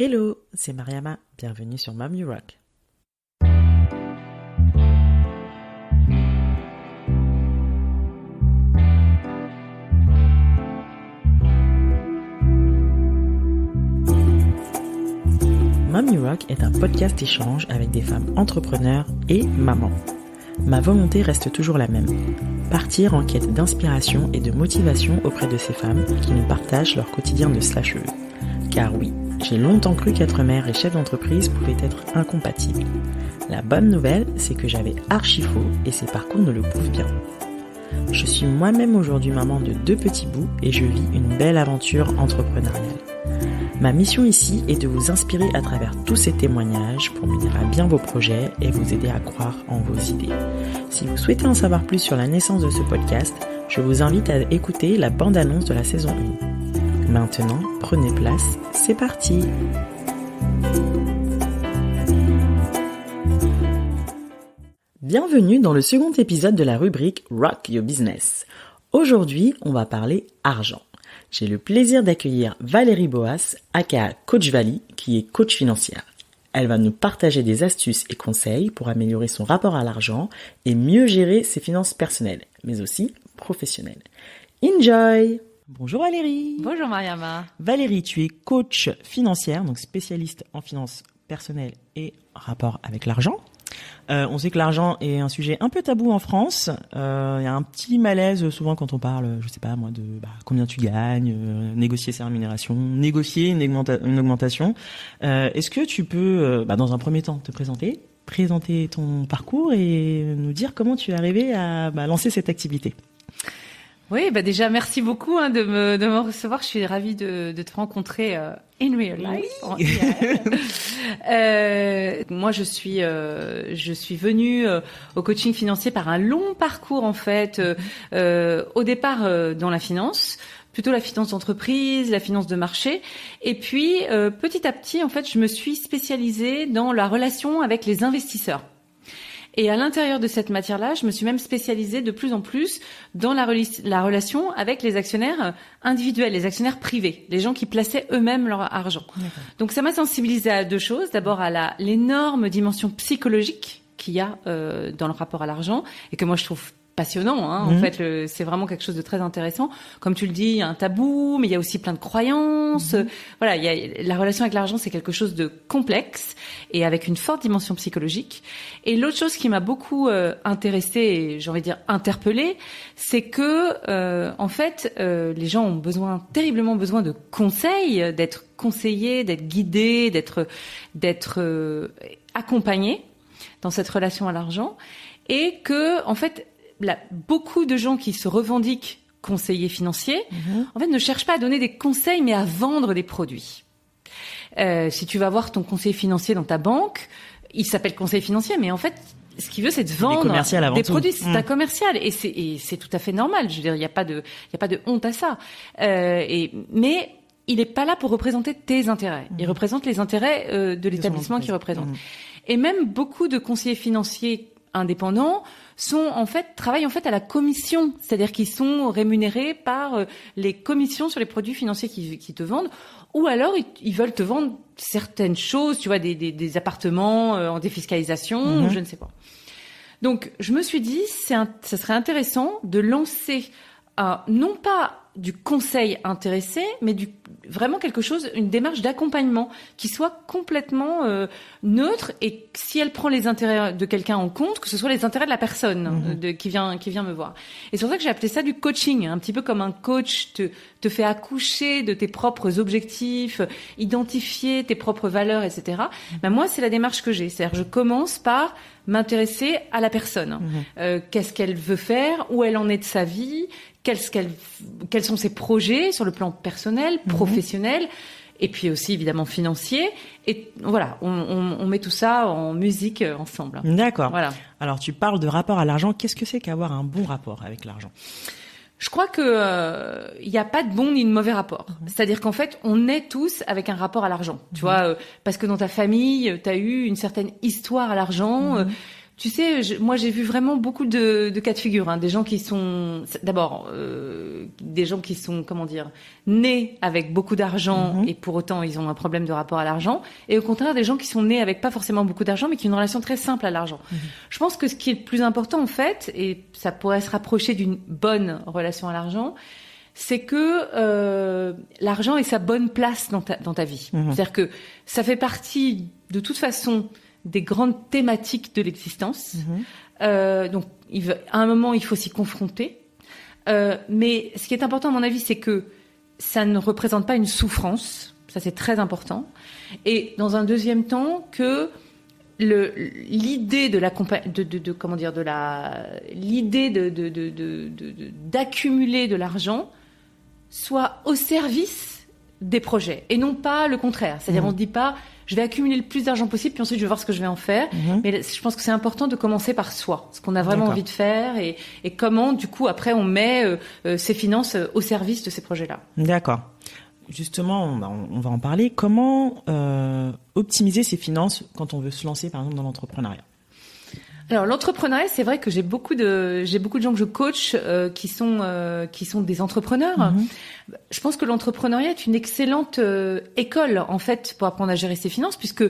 Hello, c'est Mariama, bienvenue sur Mom You Rock. Mom You Rock est un podcast échange avec des femmes entrepreneurs et mamans. Ma volonté reste toujours la même, partir en quête d'inspiration et de motivation auprès de ces femmes qui nous partagent leur quotidien de slasheuse. Car oui, j'ai longtemps cru qu'être mère et chef d'entreprise pouvaient être incompatibles. La bonne nouvelle, c'est que j'avais archi faux et ces parcours nous le prouvent bien. Je suis moi-même aujourd'hui maman de 2 petits bouts et je vis une belle aventure entrepreneuriale. Ma mission ici est de vous inspirer à travers tous ces témoignages pour mener à bien vos projets et vous aider à croire en vos idées. Si vous souhaitez en savoir plus sur la naissance de ce podcast, je vous invite à écouter la bande-annonce de la saison 1. Maintenant, prenez place, c'est parti! Bienvenue dans le second épisode de la rubrique Rock Your Business. Aujourd'hui, on va parler argent. J'ai le plaisir d'accueillir Valérie Boas, aka Coach Vali, qui est coach financière. Elle va nous partager des astuces et conseils pour améliorer son rapport à l'argent et mieux gérer ses finances personnelles, mais aussi professionnelles. Enjoy! Bonjour Valérie! Bonjour Mariama! Valérie, tu es coach financière, donc spécialiste en finances personnelles et rapport avec l'argent. On sait que l'argent est un sujet un peu tabou en France. Il y a un petit malaise souvent quand on parle, je sais pas moi, de combien tu gagnes, négocier sa rémunération, négocier une augmentation. Est-ce que tu peux, dans un premier temps, te présenter ton parcours et nous dire comment tu es arrivé à lancer cette activité? Oui, déjà merci beaucoup de me recevoir. Je suis ravie de te rencontrer in real life. Oui. Moi, je suis venue au coaching financier par un long parcours en fait. Au départ dans la finance, plutôt la finance d'entreprise, la finance de marché, et puis petit à petit en fait, je me suis spécialisée dans la relation avec les investisseurs. Et à l'intérieur de cette matière-là, je me suis même spécialisée de plus en plus dans la relation avec les actionnaires individuels, les actionnaires privés, les gens qui plaçaient eux-mêmes leur argent. D'accord. Donc ça m'a sensibilisée à 2 choses. D'abord à l'énorme dimension psychologique qu'il y a dans le rapport à l'argent et que moi je trouve passionnant, En fait, c'est vraiment quelque chose de très intéressant. Comme tu le dis, il y a un tabou, mais il y a aussi plein de croyances. Voilà, la relation avec l'argent, c'est quelque chose de complexe et avec une forte dimension psychologique. Et l'autre chose qui m'a beaucoup intéressée et j'ai envie de dire interpellée, c'est que en fait, les gens ont terriblement besoin de conseils, d'être conseillés, d'être guidés, d'être accompagnés dans cette relation à l'argent, et que en fait beaucoup de gens qui se revendiquent conseillers financiers, en fait, ne cherchent pas à donner des conseils, mais à vendre des produits. Si tu vas voir ton conseiller financier dans ta banque, il s'appelle conseiller financier, mais en fait, ce qu'il veut, c'est de vendre des produits. C'est un commercial, et c'est tout à fait normal. Je veux dire, il y a pas de honte à ça. Mais il est pas là pour représenter tes intérêts. Il représente les intérêts de l'établissement qu'il représente. Et même beaucoup de conseillers financiers indépendants travaillent en fait à la commission, c'est-à-dire qu'ils sont rémunérés par les commissions sur les produits financiers qu'ils te vendent, ou alors ils veulent te vendre certaines choses, tu vois, des appartements en défiscalisation, je ne sais pas. Donc je me suis dit, ça serait intéressant de lancer non pas du conseil intéressé, mais vraiment quelque chose, une démarche d'accompagnement qui soit complètement neutre, et si elle prend les intérêts de quelqu'un en compte, que ce soit les intérêts de la personne qui vient me voir. Et c'est pour ça que j'ai appelé ça du coaching, un petit peu comme un coach te fait accoucher de tes propres objectifs, identifier tes propres valeurs, etc. Moi, c'est la démarche que j'ai. C'est-à-dire, je commence par m'intéresser à la personne. Qu'est-ce qu'elle veut faire, où elle en est de sa vie, quels sont ses projets sur le plan personnel, professionnel, et puis aussi évidemment financier. Et voilà, on met tout ça en musique ensemble. D'accord. Voilà. Alors tu parles de rapport à l'argent. Qu'est-ce que c'est qu'avoir un bon rapport avec l'argent? Je crois que il y a pas de bon ni de mauvais rapport. C'est-à-dire qu'en fait, on est tous avec un rapport à l'argent. Tu vois, parce que dans ta famille, tu as eu une certaine histoire à l'argent. Tu sais, moi j'ai vu vraiment beaucoup de cas de figure, hein, des gens qui sont d'abord des gens qui sont nés avec beaucoup d'argent et pour autant ils ont un problème de rapport à l'argent, et au contraire des gens qui sont nés avec pas forcément beaucoup d'argent mais qui ont une relation très simple à l'argent. Je pense que ce qui est le plus important en fait, et ça pourrait se rapprocher d'une bonne relation à l'argent, c'est que l'argent ait sa bonne place dans ta vie. C'est-à-dire que ça fait partie de toute façon des grandes thématiques de l'existence. Donc, à un moment, il faut s'y confronter. Mais ce qui est important, à mon avis, c'est que ça ne représente pas une souffrance. Ça, c'est très important. Et dans un deuxième temps, que l'idée d'accumuler de l'argent soit au service des projets et non pas le contraire. C'est-à-dire, on ne dit pas je vais accumuler le plus d'argent possible, puis ensuite je vais voir ce que je vais en faire. Mais je pense que c'est important de commencer par soi, ce qu'on a vraiment envie de faire et comment, du coup, après, on met ses finances au service de ces projets-là. D'accord. Justement, on va en parler. Comment optimiser ses finances quand on veut se lancer, par exemple, dans l'entrepreneuriat ? Alors l'entrepreneuriat, c'est vrai que j'ai beaucoup de gens que je coach qui sont des entrepreneurs. Je pense que l'entrepreneuriat est une excellente école en fait pour apprendre à gérer ses finances, puisque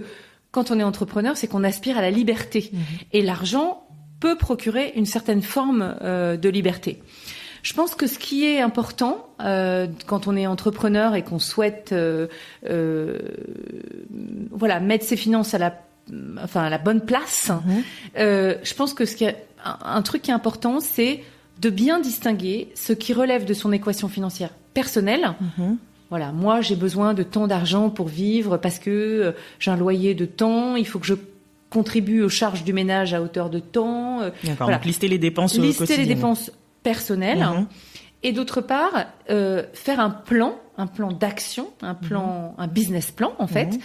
quand on est entrepreneur, c'est qu'on aspire à la liberté et l'argent peut procurer une certaine forme de liberté. Je pense que ce qui est important quand on est entrepreneur et qu'on souhaite mettre ses finances à la bonne place, je pense que un truc qui est important, c'est de bien distinguer ce qui relève de son équation financière personnelle. Voilà, moi j'ai besoin de tant d'argent pour vivre parce que j'ai un loyer de tant, il faut que je contribue aux charges du ménage à hauteur de tant. D'accord, donc lister les dépenses quotidiennes. Lister les dépenses personnelles. Et d'autre part, faire un plan d'action, un business plan en fait,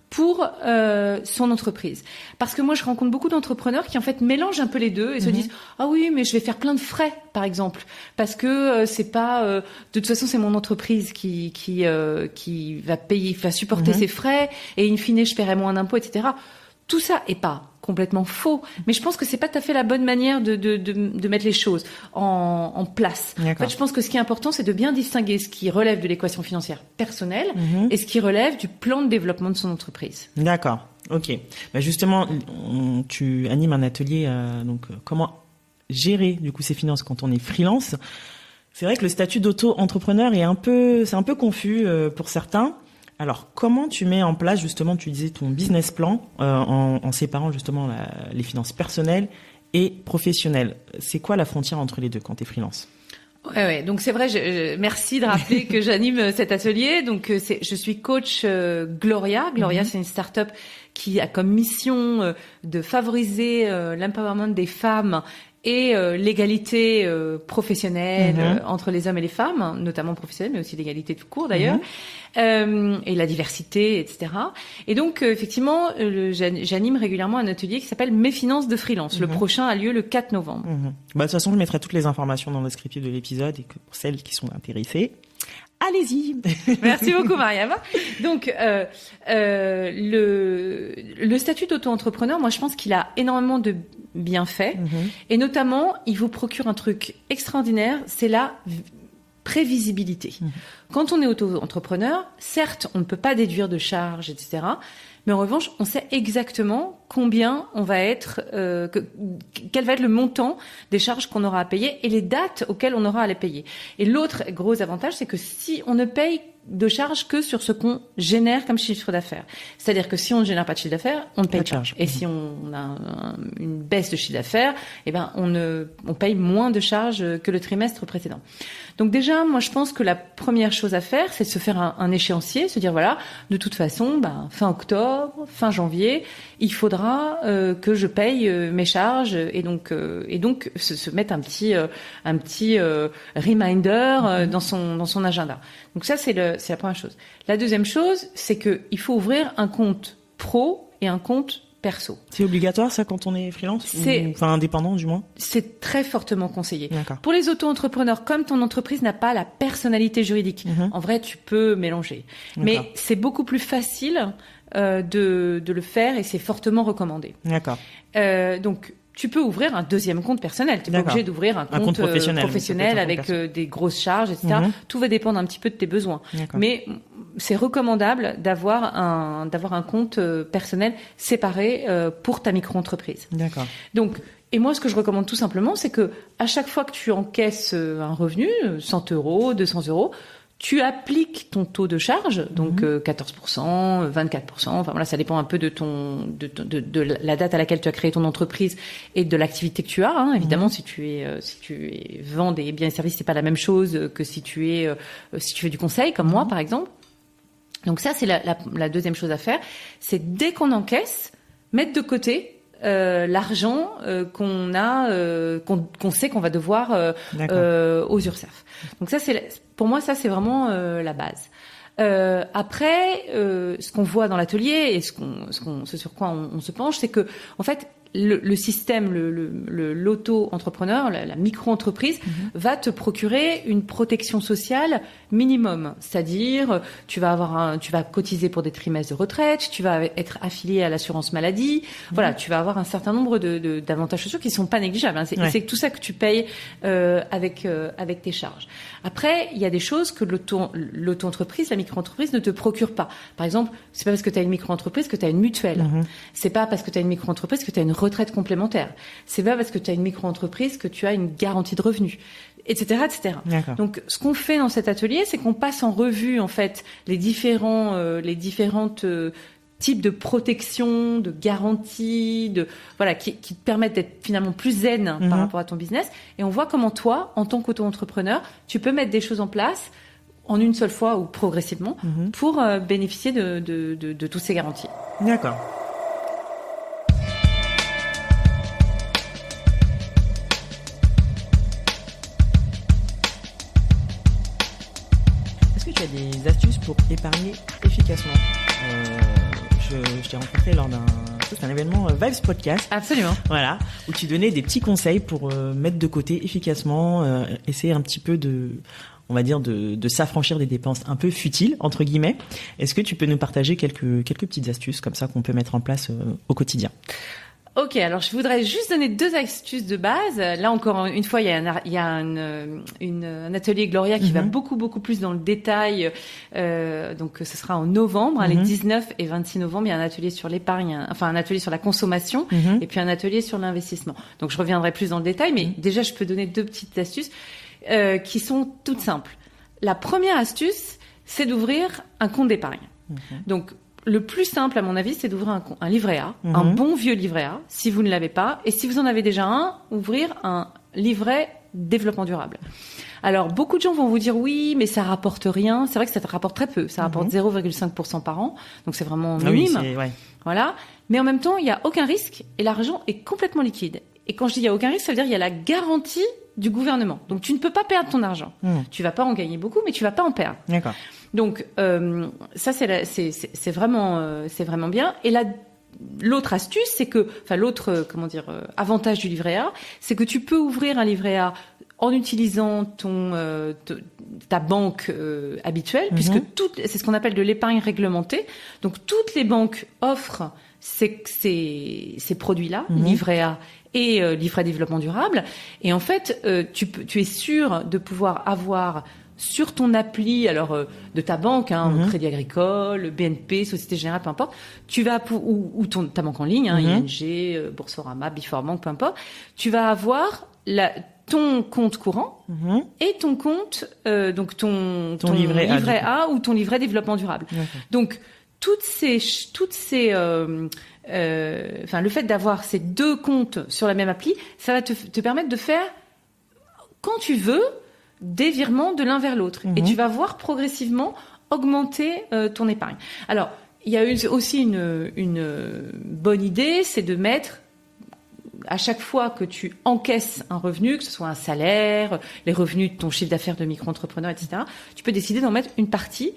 pour son entreprise. Parce que moi, je rencontre beaucoup d'entrepreneurs qui en fait mélangent un peu les deux et se disent ah oui, mais je vais faire plein de frais, par exemple, parce que c'est pas de toute façon c'est mon entreprise qui va payer, va supporter ses frais et in fine je paierai moins d'impôts, etc. Tout ça est pas complètement faux, mais je pense que c'est pas tout à fait la bonne manière de mettre les choses en place. En fait, je pense que ce qui est important, c'est de bien distinguer ce qui relève de l'équation financière personnelle et ce qui relève du plan de développement de son entreprise. D'accord. Ok. Bah justement, tu animes un atelier, comment gérer du coup ses finances quand on est freelance. C'est vrai que le statut d'auto-entrepreneur c'est un peu confus pour certains. Alors, comment tu mets en place, justement, tu disais ton business plan en séparant justement les finances personnelles et professionnelles. C'est quoi la frontière entre les deux quand tu es freelance ? Ouais. Donc c'est vrai. Merci de rappeler que j'anime cet atelier. Donc je suis coach Gloria. Gloria, c'est une start-up qui a comme mission de favoriser l'empowerment des femmes et l'égalité professionnelle entre les hommes et les femmes, notamment professionnelle, mais aussi l'égalité tout court d'ailleurs, et la diversité, etc. Et donc effectivement, j'anime régulièrement un atelier qui s'appelle Mes finances de freelance. Le prochain a lieu le 4 novembre. Bah, de toute façon, je mettrai toutes les informations dans le descriptif de l'épisode et que pour celles qui sont intéressées, allez-y. Merci beaucoup, Mariam. Donc, le statut d'auto-entrepreneur, moi, je pense qu'il a énormément de bienfaits. Et notamment, il vous procure un truc extraordinaire, c'est la prévisibilité. Quand on est auto-entrepreneur, certes, on ne peut pas déduire de charges, etc., mais en revanche, on sait exactement combien on va être, quel va être le montant des charges qu'on aura à payer et les dates auxquelles on aura à les payer. Et l'autre gros avantage, c'est que si on ne paye de charges que sur ce qu'on génère comme chiffre d'affaires. C'est-à-dire que si on ne génère pas de chiffre d'affaires, on ne paye pas de charges. Et si on a une baisse de chiffre d'affaires, on paye moins de charges que le trimestre précédent. Donc déjà, moi, je pense que la première chose à faire, c'est de se faire un échéancier, se dire voilà, de toute façon, fin octobre, fin janvier, il faudra que je paye mes charges et donc se mettre un petit reminder dans son agenda. Donc ça, c'est la première chose. La deuxième chose, c'est que il faut ouvrir un compte pro et un compte perso. C'est obligatoire ça quand on est freelance enfin indépendant du moins. C'est très fortement conseillé. D'accord. Pour les auto-entrepreneurs, comme ton entreprise n'a pas la personnalité juridique, en vrai tu peux mélanger. D'accord. Mais c'est beaucoup plus facile de le faire et c'est fortement recommandé. D'accord. Donc tu peux ouvrir un deuxième compte personnel. Tu n'es pas obligé d'ouvrir un compte professionnel avec des grosses charges, etc. Tout va dépendre un petit peu de tes besoins. Mais c'est recommandable d'avoir un compte personnel séparé pour ta micro-entreprise. D'accord. Donc, et moi, ce que je recommande tout simplement, c'est que à chaque fois que tu encaisses un revenu, 100 €, 200 €, tu appliques ton taux de charge, donc 14%, 24%. Enfin voilà, ça dépend un peu de la date à laquelle tu as créé ton entreprise et de l'activité que tu as. Hein. Évidemment, si tu vends des biens et services, c'est pas la même chose que si tu fais du conseil, comme moi par exemple. Donc ça, c'est la deuxième chose à faire, c'est dès qu'on encaisse, mettre de côté l'argent qu'on sait qu'on va devoir aux URSSAF. Donc ça, pour moi, ça c'est vraiment la base. Après, ce qu'on voit dans l'atelier et ce sur quoi on se penche, c'est que en fait le système, l'auto-entrepreneur, la micro-entreprise va te procurer une protection sociale minimum. C'est-à-dire, tu vas cotiser pour des trimestres de retraite, tu vas être affilié à l'assurance maladie. Voilà, tu vas avoir un certain nombre d'avantages sociaux qui sont pas négligeables. Hein. C'est tout ça que tu payes avec tes charges. Après, il y a des choses que l'auto-entreprise, la micro-entreprise ne te procure pas. Par exemple, c'est pas parce que tu as une micro-entreprise que tu as une mutuelle. C'est pas parce que tu as une micro-entreprise que tu as une retraite complémentaire. C'est pas parce que tu as une micro-entreprise que tu as une garantie de revenus, etc., etc. Donc, ce qu'on fait dans cet atelier, c'est qu'on passe en revue, en fait, les différentes types de protection, de garantie, qui te permettent d'être finalement plus zen par rapport à ton business. Et on voit comment toi, en tant qu'auto-entrepreneur, tu peux mettre des choses en place en une seule fois ou progressivement pour bénéficier de toutes ces garanties. D'accord. Est-ce que tu as des astuces pour épargner efficacement ? Je t'ai rencontré lors d'un événement Vibes Podcast. Absolument. Voilà, où tu donnais des petits conseils pour mettre de côté efficacement, essayer un petit peu de s'affranchir des dépenses un peu futiles, entre guillemets. Est-ce que tu peux nous partager quelques petites astuces comme ça qu'on peut mettre en place au quotidien ? Ok, alors je voudrais juste donner 2 astuces de base. Là encore une fois, il y a un atelier Gloria qui va beaucoup plus dans le détail. Donc ce sera en novembre, les 19 et 26 novembre. Il y a un atelier sur l'épargne, un atelier sur la consommation et puis un atelier sur l'investissement. Donc je reviendrai plus dans le détail, mais déjà je peux donner 2 petites astuces qui sont toutes simples. La première astuce, c'est d'ouvrir un compte d'épargne. Donc le plus simple, à mon avis, c'est d'ouvrir un livret A, un bon vieux livret A, si vous ne l'avez pas. Et si vous en avez déjà un, ouvrir un livret développement durable. Alors, beaucoup de gens vont vous dire oui, mais ça rapporte rien. C'est vrai que ça rapporte très peu. Ça rapporte 0,5% par an. Donc, c'est vraiment minime. Voilà. Mais en même temps, il n'y a aucun risque et l'argent est complètement liquide. Et quand je dis il n'y a aucun risque, ça veut dire qu'il y a la garantie du gouvernement. Donc, tu ne peux pas perdre ton argent. Tu vas pas en gagner beaucoup, mais tu vas pas en perdre. D'accord. Donc ça c'est vraiment bien. Et l'autre astuce, c'est que avantage du livret A, c'est que tu peux ouvrir un livret A en utilisant ta banque habituelle, puisque c'est ce qu'on appelle de l'épargne réglementée. Donc toutes les banques offrent ces produits-là, livret A et livret développement durable. Et en fait, tu es sûr de pouvoir avoir sur ton appli, de ta banque, Crédit Agricole, BNP, Société Générale, peu importe, tu vas ou ta banque en ligne, ING, Boursorama, Biforbank, peu importe, tu vas avoir ton compte courant et ton compte, donc ton livret A ou ton livret développement durable. Donc le fait d'avoir ces 2 comptes sur la même appli, ça va te permettre de faire quand tu veux des virements de l'un vers l'autre. Et tu vas voir progressivement augmenter ton épargne. Alors, il y a aussi une bonne idée, c'est de mettre, à chaque fois que tu encaisses un revenu, que ce soit un salaire, les revenus de ton chiffre d'affaires de micro-entrepreneur, etc., tu peux décider d'en mettre une partie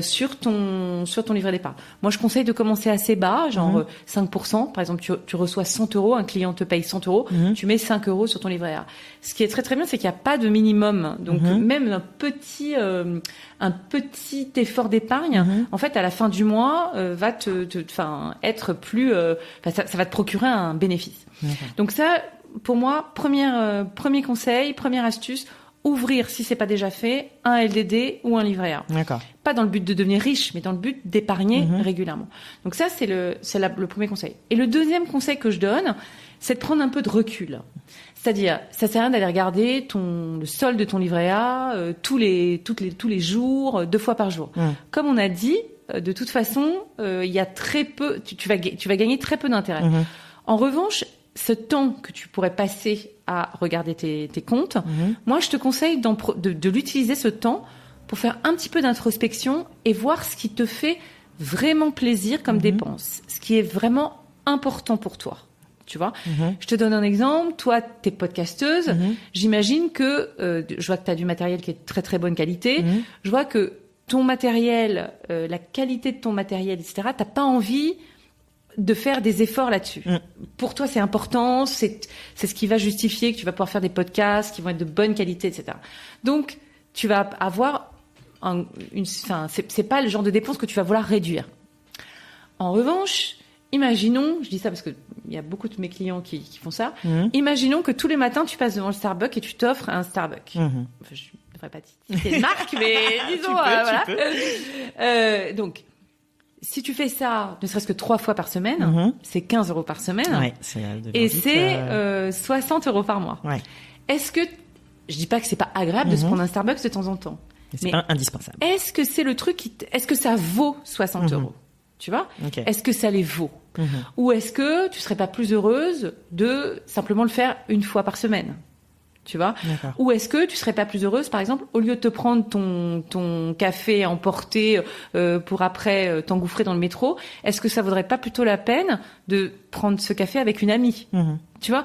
sur ton livret d'épargne. Moi, je conseille de commencer assez bas, genre 5%. Par exemple, tu reçois 100 €, un client te paye 100 €, tu mets 5 € sur ton livret A. Ce qui est très très bien, c'est qu'il n'y a pas de minimum. Donc, même un petit un petit effort d'épargne, en fait, à la fin du mois, va être plus, ça va te procurer un bénéfice. Donc ça, pour moi, premier conseil, première astuce, ouvrir, si c'est pas déjà fait, un LDD ou un livret A. D'accord. Pas dans le but de devenir riche, mais dans le but d'épargner régulièrement. Donc ça, c'est le premier conseil. Et le deuxième conseil que je donne, c'est de prendre un peu de recul. C'est-à-dire, ça sert à rien d'aller regarder le solde de ton livret A tous les jours, 2 fois par jour. Comme on a dit, de toute façon, il y a très peu, tu vas gagner très peu d'intérêt. En revanche, ce temps que tu pourrais passer à regarder tes comptes, moi, je te conseille de l'utiliser, ce temps, pour faire un petit peu d'introspection et voir ce qui te fait vraiment plaisir comme dépense, ce qui est vraiment important pour toi. Tu vois, je te donne un exemple. Toi, t'es podcasteuse. J'imagine que je vois que t'as du matériel qui est de très très bonne qualité. Je vois que ton matériel, la qualité de ton matériel, etc. T'as pas envie de faire des efforts là-dessus. Pour toi, c'est important. C'est ce qui va justifier que tu vas pouvoir faire des podcasts qui vont être de bonne qualité, etc. Donc, tu vas avoir c'est pas le genre de dépense que tu vas vouloir réduire. En revanche, imaginons, je dis ça parce que il y a beaucoup de mes clients qui font ça. Imaginons que tous les matins, tu passes devant le Starbucks et tu t'offres un Starbucks. Enfin, je ne devrais pas citer une marque, mais disons, voilà. Donc, si tu fais ça, ne serait-ce que 3 fois par semaine, c'est 15 € par semaine. Ouais, et c'est 60 € par mois. Ouais. Est-ce que, je dis pas que c'est pas agréable de se prendre un Starbucks de temps en temps. Mais c'est pas indispensable. Est-ce que c'est le truc est-ce que ça vaut 60 €? Tu vois, Est-ce que ça les vaut? Ou est-ce que tu serais pas plus heureuse de simplement le faire 1 fois par semaine? Tu vois? Ou est-ce que tu serais pas plus heureuse, par exemple, au lieu de te prendre ton café à emporter pour après t'engouffrer dans le métro, est-ce que ça vaudrait pas plutôt la peine de prendre ce café avec une amie? Tu vois?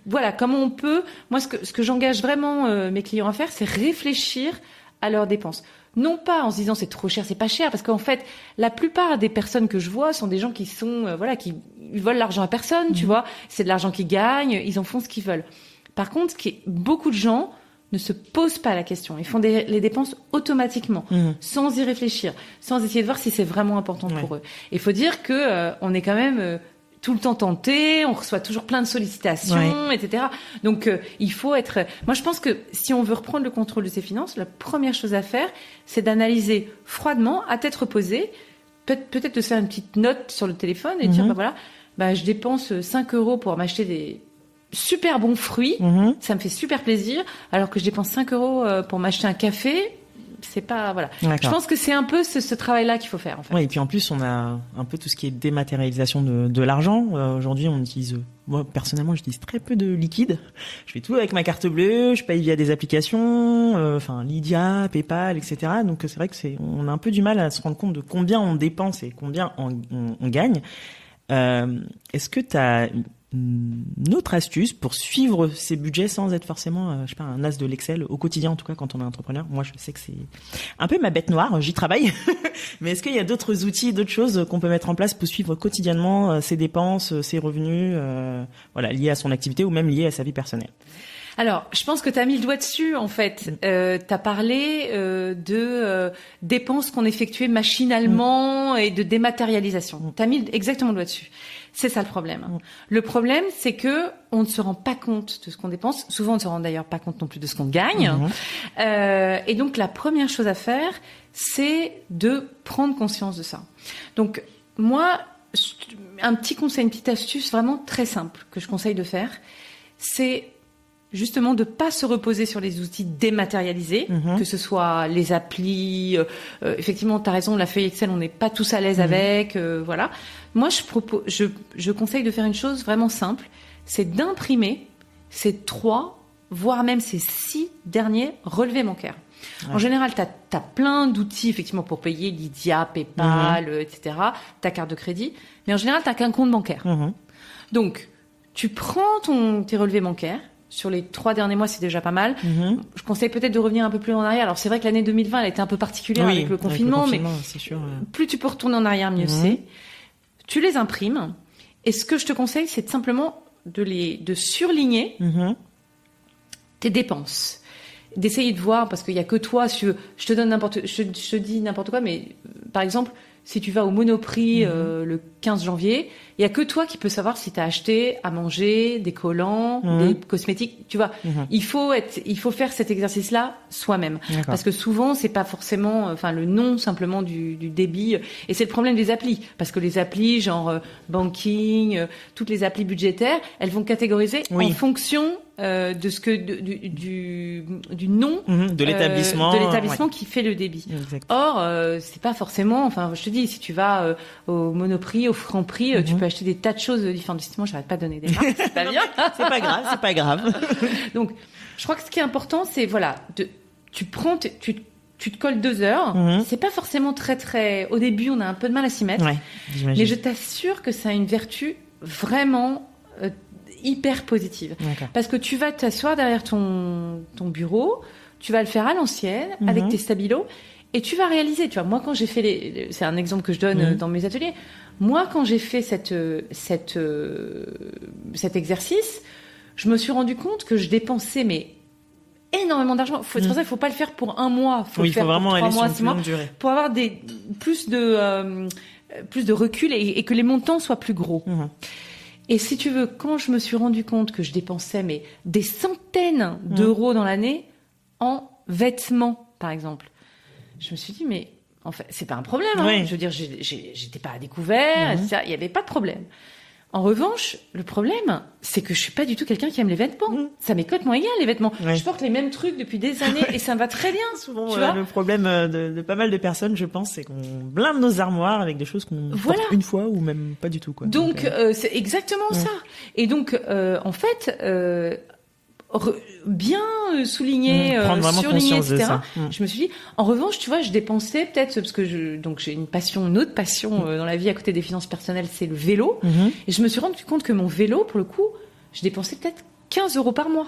Voilà, comment on peut... Moi, ce que j'engage vraiment mes clients à faire, c'est réfléchir à leurs dépenses. Non pas en se disant c'est trop cher, c'est pas cher, parce qu'en fait, la plupart des personnes que je vois sont des gens qui sont, qui volent l'argent à personne, tu vois. C'est de l'argent qu'ils gagnent, ils en font ce qu'ils veulent. Par contre, beaucoup de gens ne se posent pas la question. Ils font les dépenses automatiquement, sans y réfléchir, sans essayer de voir si c'est vraiment important pour eux. Il faut dire que on est quand même tout le temps tenté, on reçoit toujours plein de sollicitations, etc. Donc, il faut être... Moi, je pense que si on veut reprendre le contrôle de ses finances, la première chose à faire, c'est d'analyser froidement, à tête reposée, peut-être de se faire une petite note sur le téléphone et de dire, je dépense 5 € pour m'acheter des super bons fruits, ça me fait super plaisir, alors que je dépense 5 € pour m'acheter un café, c'est pas... Voilà. Je pense que c'est un peu ce travail-là qu'il faut faire, en fait. Ouais, et puis en plus, on a un peu tout ce qui est dématérialisation de l'argent. Aujourd'hui, on utilise... Moi, personnellement, j'utilise très peu de liquide. Je fais tout avec ma carte bleue, je paye via des applications, Lydia, PayPal, etc. Donc, c'est vrai que on a un peu du mal à se rendre compte de combien on dépense et combien on gagne. Est-ce que tu as une autre astuce pour suivre ses budgets sans être forcément, un as de l'Excel au quotidien, en tout cas quand on est entrepreneur? Moi, je sais que c'est un peu ma bête noire, j'y travaille. Mais est-ce qu'il y a d'autres outils, d'autres choses qu'on peut mettre en place pour suivre quotidiennement ses dépenses, ses revenus, liés à son activité ou même liés à sa vie personnelle? Alors, je pense que tu as mis le doigt dessus, en fait. Tu as parlé de dépenses qu'on effectuait machinalement et de dématérialisation. Tu as mis exactement le doigt dessus. C'est ça le problème. Le problème, c'est que on ne se rend pas compte de ce qu'on dépense. Souvent, on ne se rend d'ailleurs pas compte non plus de ce qu'on gagne. Et donc, la première chose à faire, c'est de prendre conscience de ça. Donc, moi, un petit conseil, une petite astuce vraiment très simple que je conseille de faire, c'est justement de pas se reposer sur les outils dématérialisés, que ce soit les applis. Effectivement, tu as raison, la feuille Excel, on n'est pas tous à l'aise avec. Voilà. Moi, je conseille de faire une chose vraiment simple, c'est d'imprimer ces 3, voire même ces 6 derniers relevés bancaires. Ouais. En général, tu as plein d'outils effectivement pour payer, Lydia, PayPal, etc., ta carte de crédit, mais en général, tu n'as qu'un compte bancaire. Donc, tu prends tes relevés bancaires. Sur les 3 derniers mois, c'est déjà pas mal. Je conseille peut-être de revenir un peu plus en arrière. Alors, c'est vrai que l'année 2020, elle a été un peu particulière avec le confinement, mais c'est sûr, plus tu peux retourner en arrière, mieux c'est. Tu les imprimes. Et ce que je te conseille, c'est simplement de surligner tes dépenses. d'essayer de voir, parce qu'il y a que toi, si tu veux, je te dis n'importe quoi, mais par exemple, si tu vas au Monoprix le 15 janvier, il y a que toi qui peux savoir si tu as acheté à manger, des collants, des cosmétiques, tu vois. Il faut faire cet exercice-là soi-même. D'accord. Parce que souvent, c'est pas forcément, le nom simplement du débit. Et c'est le problème des applis. Parce que les applis, genre banking, toutes les applis budgétaires, elles vont catégoriser en fonction de ce que du nom de l'établissement, qui fait le débit. Exact. Or, c'est pas forcément. Je te dis, si tu vas au Monoprix, au Franprix, tu peux acheter des tas de choses différentes. Justement, j'arrête pas de donner des marques, c'est pas bien. c'est pas grave. Donc, je crois que ce qui est important, c'est tu te colles 2 heures. C'est pas forcément très. Au début, on a un peu de mal à s'y mettre. Ouais, j'imagine. Mais je t'assure que ça a une vertu vraiment hyper positive. D'accord. Parce que tu vas t'asseoir derrière ton bureau, tu vas le faire à l'ancienne, avec tes stabilos, et tu vas réaliser. Tu vois, moi, quand j'ai fait c'est un exemple que je donne dans mes ateliers. Moi, quand j'ai fait cet exercice, je me suis rendu compte que je dépensais énormément d'argent. C'est pour ça qu'il faut pas le faire pour un mois. Faut le faire vraiment pour 3 aller mois, sur 6 mois, durée. pour avoir plus de recul et que les montants soient plus gros. Et si tu veux, quand je me suis rendu compte que je dépensais des centaines d'euros dans l'année en vêtements, par exemple, je me suis dit, mais en fait, c'est pas un problème. Oui. Je veux dire, j'étais pas à découvert, etc. Il y avait pas de problème. En revanche, le problème, c'est que je suis pas du tout quelqu'un qui aime les vêtements. Ça m'est complètement égal, les vêtements. Je porte les mêmes trucs depuis des années et ça me va très bien. Souvent, tu vois le problème de pas mal de personnes, je pense, c'est qu'on blinde nos armoires avec des choses qu'on porte une fois ou même pas du tout, quoi. Donc c'est exactement ça. Et donc, en fait, bien souligner, prendre vraiment surligner, conscience etc. de ça. Je me suis dit, en revanche, tu vois, je dépensais peut-être parce que j'ai une autre passion dans la vie à côté des finances personnelles, c'est le vélo. Et je me suis rendu compte que mon vélo, pour le coup, je dépensais peut-être 15 euros par mois.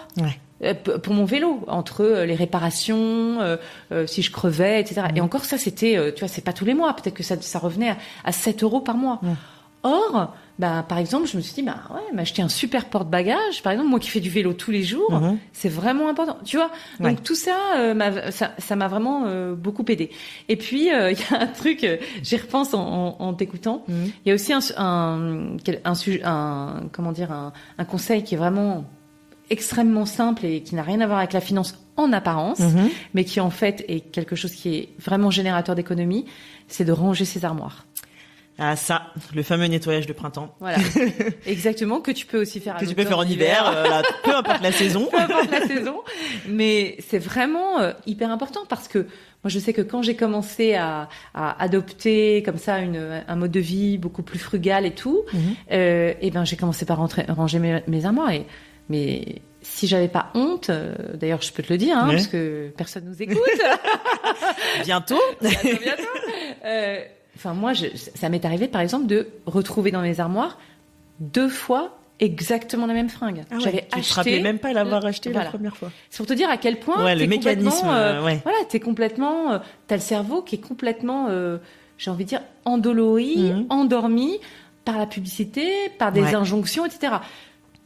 Pour mon vélo, entre les réparations, si je crevais, etc. Et encore ça, c'était, tu vois, c'est pas tous les mois. Peut-être que ça revenait à 7 euros par mois. Or, par exemple, je me suis dit, m'acheter un super porte-bagages, par exemple, moi qui fais du vélo tous les jours, c'est vraiment important, tu vois. Donc tout ça, ça m'a vraiment beaucoup aidé. Et puis, il y a un truc, j'y repense en t'écoutant. Il y a aussi un conseil qui est vraiment extrêmement simple et qui n'a rien à voir avec la finance en apparence, mais qui en fait est quelque chose qui est vraiment générateur d'économie, c'est de ranger ses armoires. Ah ça, le fameux nettoyage de printemps. Voilà, exactement, que tu peux aussi faire en hiver, peu importe la saison. Peu importe la saison, mais c'est vraiment hyper important parce que moi je sais que quand j'ai commencé à adopter comme ça un mode de vie beaucoup plus frugal et tout, j'ai commencé par ranger mes armoires mais si j'avais pas honte, d'ailleurs je peux te le dire, parce que personne nous écoute. Bientôt. Moi, ça m'est arrivé, par exemple, de retrouver dans mes armoires 2 fois exactement la même fringue. J'avais acheté. Tu te rappelais même pas l'avoir acheté la première fois. C'est pour te dire à quel point le mécanisme. T'es complètement. T'as le cerveau qui est complètement, j'ai envie de dire, endolori, endormi par la publicité, par des injonctions, etc.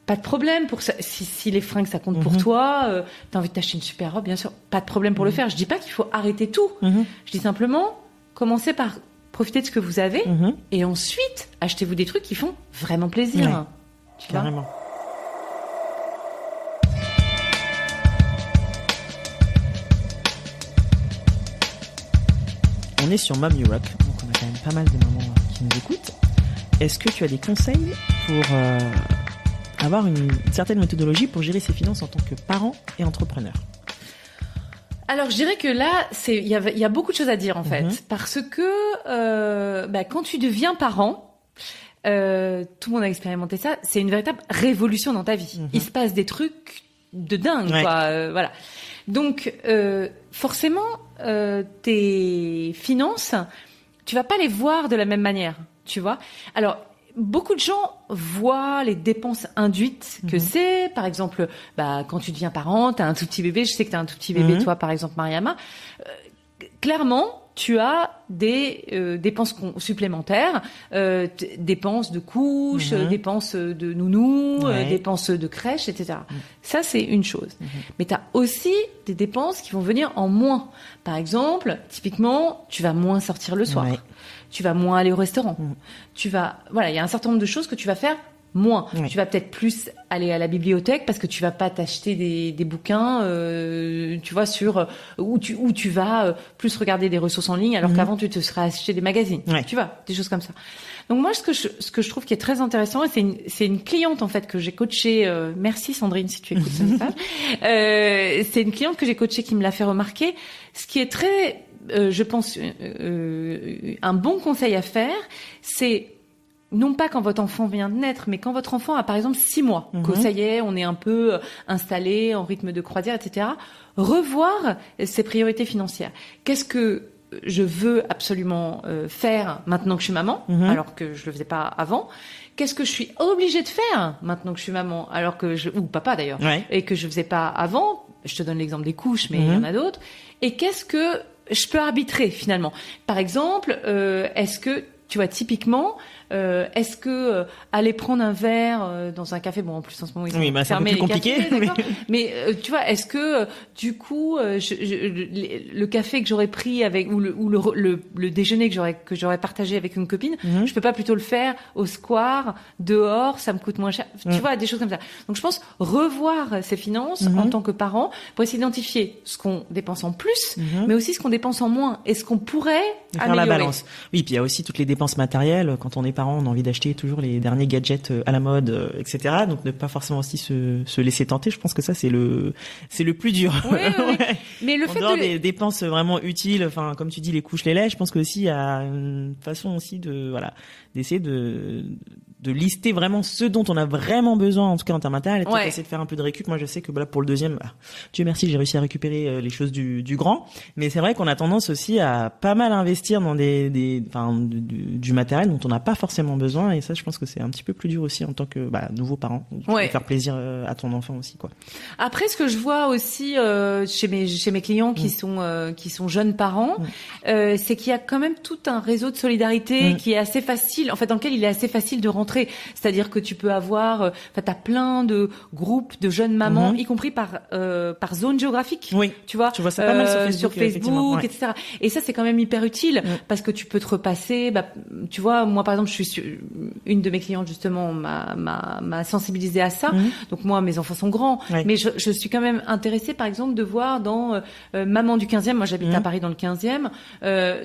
Pas de problème pour ça. Si les fringues ça compte pour toi, t'as envie de t'acheter une super robe, bien sûr, pas de problème pour le faire. Je dis pas qu'il faut arrêter tout. Je dis simplement commencez par profitez de ce que vous avez et ensuite achetez-vous des trucs qui font vraiment plaisir. Tu vois ? Carrément. On est sur Mom You Rock, donc on a quand même pas mal de mamans qui nous écoutent. Est-ce que tu as des conseils pour avoir une certaine méthodologie pour gérer ses finances en tant que parent et entrepreneur ? Alors, je dirais que là, il y a beaucoup de choses à dire, en fait. Parce que, quand tu deviens parent, tout le monde a expérimenté ça, c'est une véritable révolution dans ta vie. Il se passe des trucs de dingue, quoi. Voilà. Donc, forcément, tes finances, tu vas pas les voir de la même manière, tu vois. Alors, beaucoup de gens voient les dépenses induites que c'est, par exemple, quand tu deviens parent, t'as un tout petit bébé, je sais que t'as un tout petit bébé, toi, par exemple, Mariama. Clairement, tu as des dépenses supplémentaires, dépenses de couches, dépenses de nounou, dépenses de crèche, etc. Ça, c'est une chose. Mais tu as aussi des dépenses qui vont venir en moins. Par exemple, typiquement, tu vas moins sortir le soir. Tu vas moins aller au restaurant. Il y a un certain nombre de choses que tu vas faire moins. Tu vas peut-être plus aller à la bibliothèque parce que tu vas pas t'acheter des bouquins, tu vois, où tu vas plus regarder des ressources en ligne alors qu'avant tu te serais acheté des magazines. Tu vois, des choses comme ça. Donc moi, ce que je trouve qui est très intéressant, et c'est une cliente en fait que j'ai coachée. Merci Sandrine si tu écoutes ce message. C'est une cliente que j'ai coachée qui me l'a fait remarquer. Ce qui est très, je pense, un bon conseil à faire, c'est non pas quand votre enfant vient de naître, mais quand votre enfant a par exemple 6 mois, que ça y est, on est un peu installé en rythme de croisière, etc. Revoir ses priorités financières. Qu'est-ce que je veux absolument faire maintenant que je suis maman, alors que je le faisais pas avant? Qu'est-ce que je suis obligée de faire maintenant que je suis maman, alors que ou papa d'ailleurs, et que je faisais pas avant? Je te donne l'exemple des couches, mais il y en a d'autres. Et qu'est-ce que je peux arbitrer finalement? Par exemple, est-ce que tu vois, typiquement, est-ce que aller prendre un verre dans un café, bon en plus en ce moment ils sont fermés, c'est un peu plus compliqué, cafés, mais tu vois, est-ce que du coup le café que j'aurais pris avec ou le déjeuner que j'aurais partagé avec une copine, je peux pas plutôt le faire au square, dehors, ça me coûte moins cher, tu vois, des choses comme ça. Donc je pense revoir ses finances en tant que parent pour essayer d'identifier ce qu'on dépense en plus, mais aussi ce qu'on dépense en moins et ce qu'on pourrait faire améliorer. La balance. Oui, puis il y a aussi toutes les dépenses matérielles. Quand on est parent, on a envie d'acheter toujours les derniers gadgets à la mode, etc. Donc ne pas forcément aussi se laisser tenter. Je pense que ça c'est le plus dur. Oui. Mais le en fait dehors des dépenses vraiment utiles, enfin comme tu dis les couches, les laits, je pense que aussi il y a une façon aussi d'essayer de lister vraiment ce dont on a vraiment besoin, en tout cas en termes matériels, et peut-être essayer de faire un peu de récup. Moi, je sais que pour le deuxième, Dieu merci, j'ai réussi à récupérer les choses du grand. Mais c'est vrai qu'on a tendance aussi à pas mal investir dans du matériel dont on n'a pas forcément besoin. Et ça, je pense que c'est un petit peu plus dur aussi en tant que nouveau parent. De faire plaisir à ton enfant aussi, quoi. Après, ce que je vois aussi chez mes clients qui sont jeunes parents, c'est qu'il y a quand même tout un réseau de solidarité qui est assez facile, en fait, dans lequel il est assez facile de rentrer. C'est-à-dire que tu peux avoir, t'as plein de groupes de jeunes mamans, y compris par zone géographique. Oui. Tu vois ça pas mal sur Facebook, etc. Et ça, c'est quand même hyper utile parce que tu peux te repasser. Tu vois, moi, par exemple, une de mes clientes justement m'a sensibilisée à ça. Donc moi, mes enfants sont grands, mais je suis quand même intéressée, par exemple, de voir dans Maman du 15e. Moi, j'habite à Paris dans le 15e,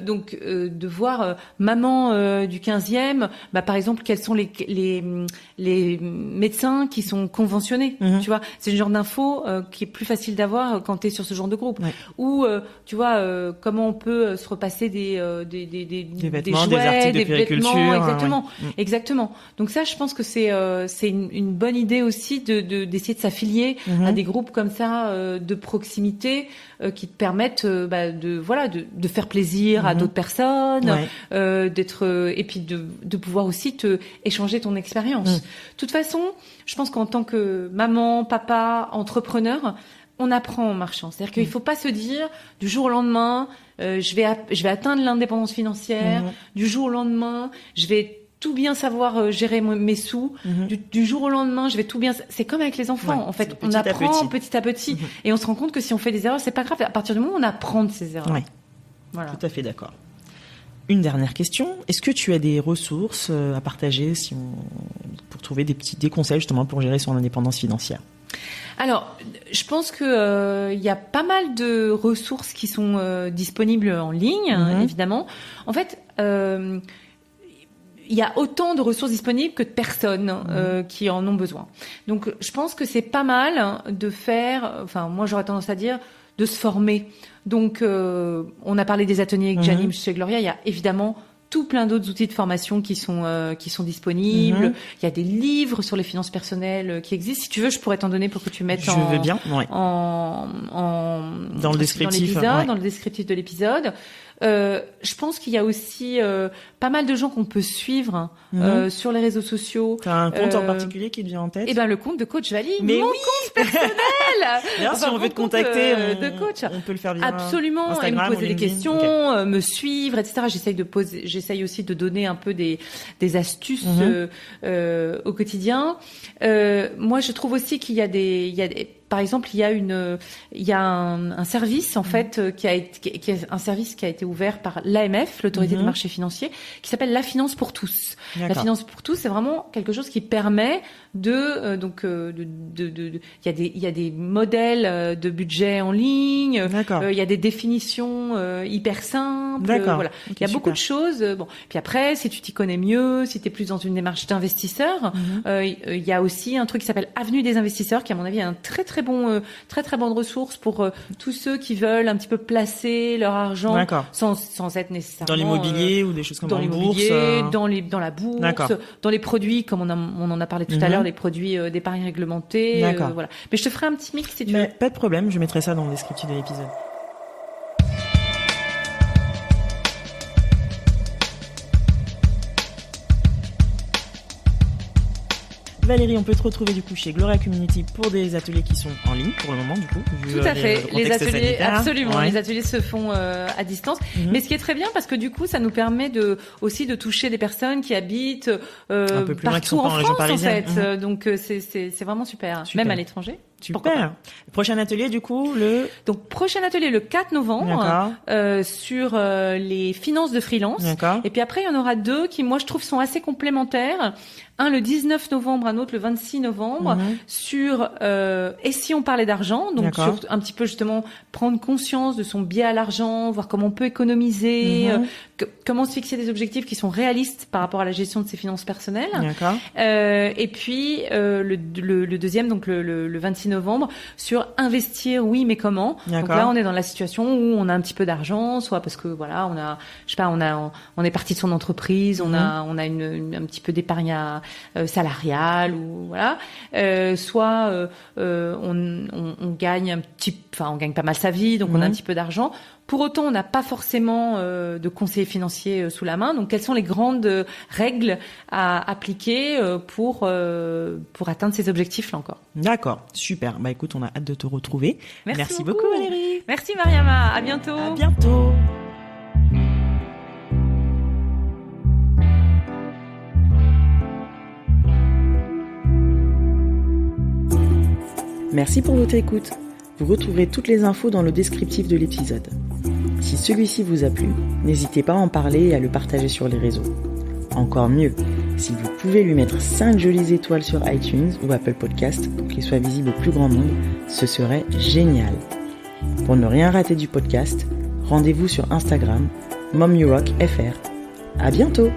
donc de voir Maman du 15e. Par exemple, quels sont les médecins qui sont conventionnés, tu vois, c'est le genre d'info qui est plus facile d'avoir quand tu es sur ce genre de groupe. Ou tu vois comment on peut se repasser des vêtements, des jouets, des articles de vêtements, exactement. Donc ça, je pense que c'est une bonne idée aussi d'essayer de s'affilier à des groupes comme ça de proximité qui te permettent de faire plaisir à d'autres personnes, d'être et puis de pouvoir aussi te échanger ton expérience. De toute façon, je pense qu'en tant que maman, papa, entrepreneur, on apprend en marchant. C'est-à-dire qu'il faut pas se dire du jour au lendemain, je vais atteindre l'indépendance financière. Du jour au lendemain, je vais tout bien savoir gérer mes sous. Du jour au lendemain, je vais tout bien. C'est comme avec les enfants. En fait, on apprend petit à petit, et on se rend compte que si on fait des erreurs, c'est pas grave. À partir du moment où on apprend de ces erreurs. Voilà. Tout à fait d'accord. Une dernière question. Est-ce que tu as des ressources à partager pour trouver des conseils justement pour gérer son indépendance financière? Alors, je pense que y a pas mal de ressources qui sont disponibles en ligne, évidemment. En fait, il y a autant de ressources disponibles que de personnes qui en ont besoin. Donc, je pense que c'est pas mal de faire. Enfin, moi, j'aurais tendance à dire de se former. Donc, on a parlé des ateliers que j'anime chez Gloria. Il y a évidemment tout plein d'autres outils de formation qui sont disponibles. Il y a des livres sur les finances personnelles qui existent. Si tu veux, je pourrais t'en donner pour que tu mettes dans le descriptif, dans le descriptif de l'épisode. Je pense qu'il y a aussi pas mal de gens qu'on peut suivre sur les réseaux sociaux. T'as un compte en particulier qui te vient en tête? Eh ben, le compte de Coach Vali, mais mon oui compte personnel. D'ailleurs, si on veut te contacter, de coach, on peut le faire via absolument, Instagram, et me poser des LinkedIn. questions, Okay. me suivre, etc. J'essaye aussi de donner un peu des astuces au quotidien. Moi, je trouve aussi qu'il y a par exemple, il y a un service en fait qui est un service qui a été ouvert par l'AMF, l'autorité des marchés financiers, qui s'appelle La Finance pour tous. D'accord. La Finance pour tous, c'est vraiment quelque chose qui permet il y a des modèles de budget en ligne. D'accord. Il y a des définitions hyper simples. D'accord. Voilà. Okay, il y a beaucoup de choses. Bon, puis après, si tu t'y connais mieux, si tu es plus dans une démarche d'investisseur, il y a aussi un truc qui s'appelle Avenue des investisseurs, qui à mon avis est un très bonne ressource pour tous ceux qui veulent un petit peu placer leur argent sans être nécessairement dans l'immobilier ou des choses comme dans en l'immobilier, bourse, dans la bourse, dans les produits comme on en a parlé tout à l'heure, les produits d'épargne réglementée. Voilà. Mais je te ferai un petit mix si tu veux. Pas de problème, je mettrai ça dans le descriptif de l'épisode. Valérie, on peut te retrouver du coup chez Gloria Community pour des ateliers qui sont en ligne pour le moment du coup. Tout à fait. Les ateliers, sanitaire. absolument. Ouais. Les ateliers se font à distance. Mais ce qui est très bien parce que du coup, ça nous permet aussi de toucher des personnes qui habitent un peu plus loin, qui sont partout pas en en région France en parisienne. fait. Donc c'est vraiment super. Même à l'étranger. Super. Prochain atelier du coup Donc prochain atelier le 4 novembre sur les finances de freelance. D'accord. Et puis après il y en aura deux qui moi je trouve sont assez complémentaires. Un le 19 novembre, un autre le 26 novembre sur et si on parlait d'argent, donc sur un petit peu justement prendre conscience de son biais à l'argent, voir comment on peut économiser, comment se fixer des objectifs qui sont réalistes par rapport à la gestion de ses finances personnelles. D'accord. Et puis le deuxième donc le 26 novembre sur investir oui mais comment. Donc là on est dans la situation où on a un petit peu d'argent, soit parce que voilà on a je sais pas on est parti de son entreprise, on a un petit peu d'épargne salariale ou voilà, soit on gagne on gagne pas mal sa vie donc on a un petit peu d'argent. Pour autant, on n'a pas forcément de conseiller financier sous la main. Donc, quelles sont les grandes règles à appliquer pour atteindre ces objectifs là encore? D'accord, super. Bah écoute, on a hâte de te retrouver. Merci beaucoup Valérie. Merci Mariama. À bientôt. À bientôt. Merci pour votre écoute. Vous retrouverez toutes les infos dans le descriptif de l'épisode. Si celui-ci vous a plu, n'hésitez pas à en parler et à le partager sur les réseaux. Encore mieux, si vous pouvez lui mettre 5 jolies étoiles sur iTunes ou Apple Podcast pour qu'il soit visible au plus grand nombre, ce serait génial. Pour ne rien rater du podcast, rendez-vous sur Instagram, MomYouRockFR. À bientôt!